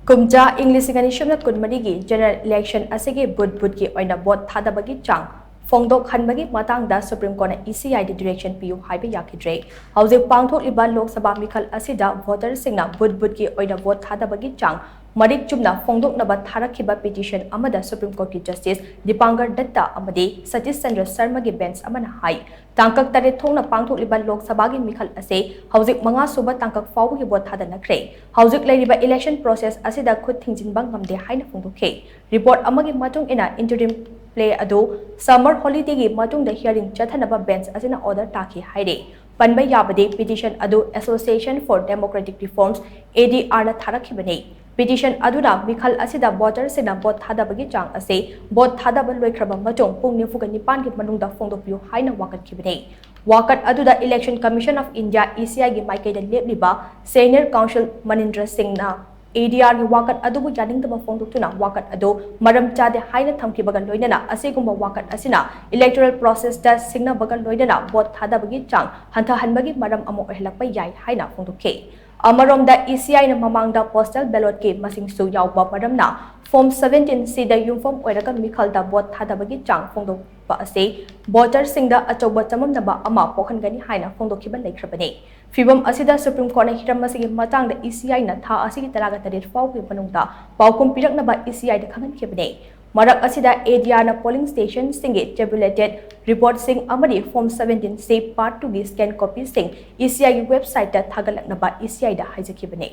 KUMJA English Initiative Kunmarigi General Election Asigi Budki Oina Bot Thadabagi Chang PHONGDOK-HANBAGI Matang Supreme Court ASIGI Direction Piyu Haiba Yakhidre Housing Pangthok Liban Lok Sabha Mikhal Asida Voters Singna Budki Oina Bot Thadabagi Chang Marik Chumna PHONGDOK Naba Tharakiba Petition Amada Supreme Court ki Justice Dipangar Datta Amadi Satish Chandra Sharma gi bench amana hai Tangkak Tare Thongna Pangthok Liban Lok Sabha gi Mikhal Ase Housing Manga Suba Tangkak Fawu gi Bot Thadanakre Housing Lairiba election process Asida Khut Thingjinbang Ngamde Haina Phongdokhe Report Amagi Matung ina interim play ado summer holiday gi matung da hearing chathanaba bench asina order taki haire panba yabade petition ado Association for Democratic Reforms ADR na tharakhibane petition aduna mikhal asida voter sina bot thadabagi chang ase bot thadaba loikraba matung pung 9 gi manungda phongdokpiu haina wakat khibane wakat aduda Election Commission of India ECI gi maikai da lepliba Senior Counsel Manindra Singh na ADR gi wakat adubu yaning taba phongdoktuna wakat ado maram chade haina thamkibaga loinana asigumba wakat asina electoral process da singna baga loinana bot thadabagi chang hantha hanbagi maram amo ohlakpa yai haina phongdokhe amaromda ECI na mamangda postal ballot ke masing su yawba maramna form 17C da yumfom oiraga mikhalda bot thadabagi chang phongdokpa ase voter singda achoba chamamnaba ama pokhangani haina phongdokhiba leikrabane Fibam asida Supreme Court na hiram masigi matang da ECI na tha asigi talaga tarit faw ki panungta paukum pirak na ba ECI da khangan khibne marak asida ADR na polling station singe tabulated report sing amadi form 17C part 2 gi scan copy sing ECI website da thagalak na ba ECI da haijakhibne